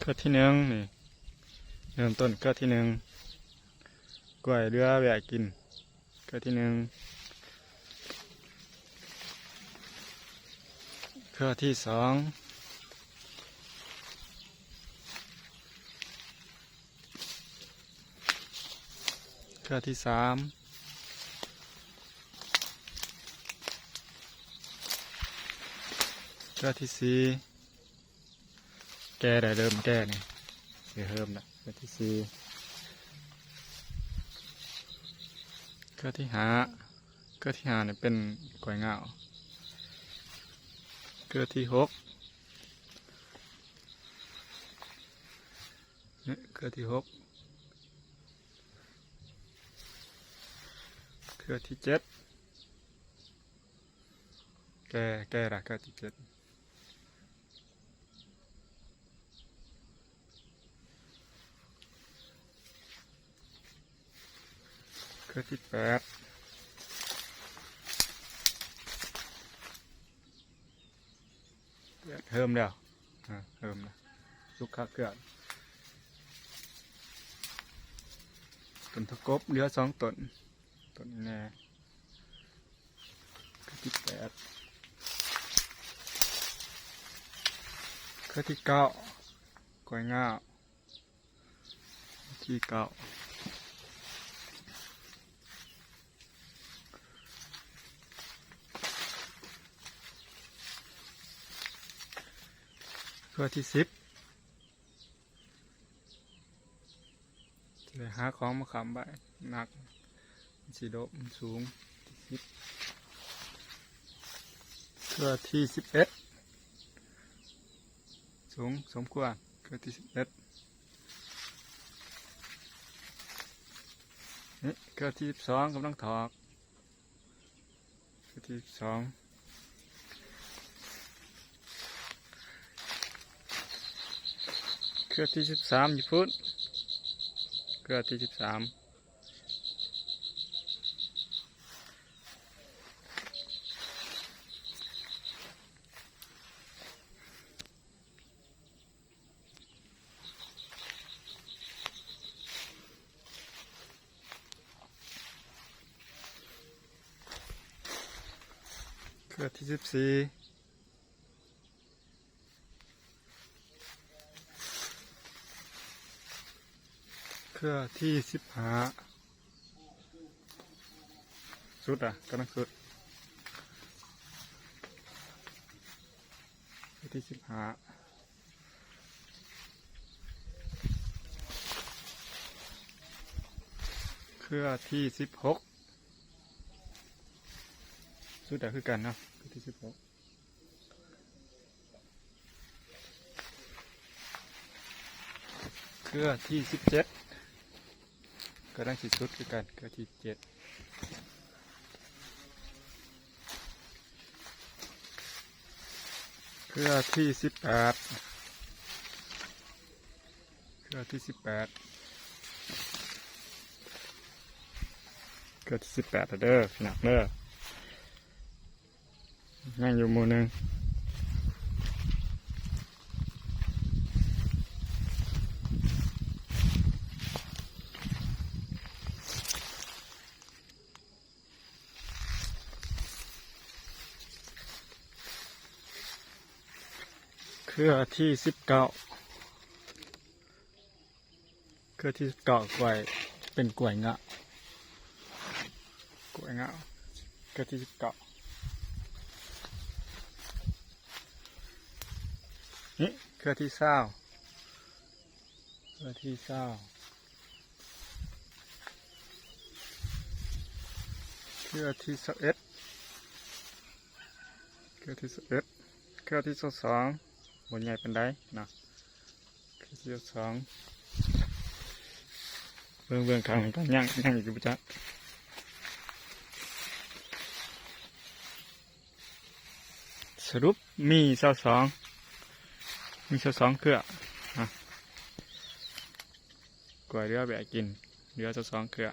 ก็ที่หนึ่งนี่เริ่มต้นก็ที่หนึ่งกล้วยเรือแหวกกินก็ที่หนึ่งก็ที่สองก็ที่สามก็ที่สี่แก้ได้เริ่มแก้นี่เริ่มนะก็ที่สี่ก็ที่ห้าก็ที่ห้าเนี่ยเป็นกล้วยเงาก็ที่หกเนี่ยก็ที่หกก็ที่เจ็ดแก้ละก็ที่เจ็ดก็ที่แปดเพิ่มแล้วเพิ่มนะลูกค้าเกลือต้นตะกบเหลือ2ต้นแน่ก็ที่แปดก็ที่เก้ากล้วยง่าที่เก้าก็ที่10จะได้หาของมาขำใบหนักสีโดมันสูงที่10ก็ที่11สูงสมควรก็ที่11นี่ก็ที่12กำลังถอกก็ที่12เกลือที่13อยู่พุทธเกลือที่13เกลือที่14เครือที่15สุดกำลังสุดเครือที่15เครือที่16สุดคือกันเนาะเครือที่16เครือที่17ก็ได้สิสุดคือกันเครือที่7เครือที่18เครือที่18เครือที่18เด้อหนักเด้อนั่งอยู่หมู่หนึ่งเครือที่19เครือที่19กล้วยเป็นกล้วยเงาะเครือที่19นี่เครือที่20เครือที่20เครือที่21เครือที่21เครือที่22บนใหญ่เป็นได้นะเครือที่22เบื้องทางกันย่างอยู่ประจักษ์สรุปมี22เครือกล้วยเรือแบกกินเรือ22เครือ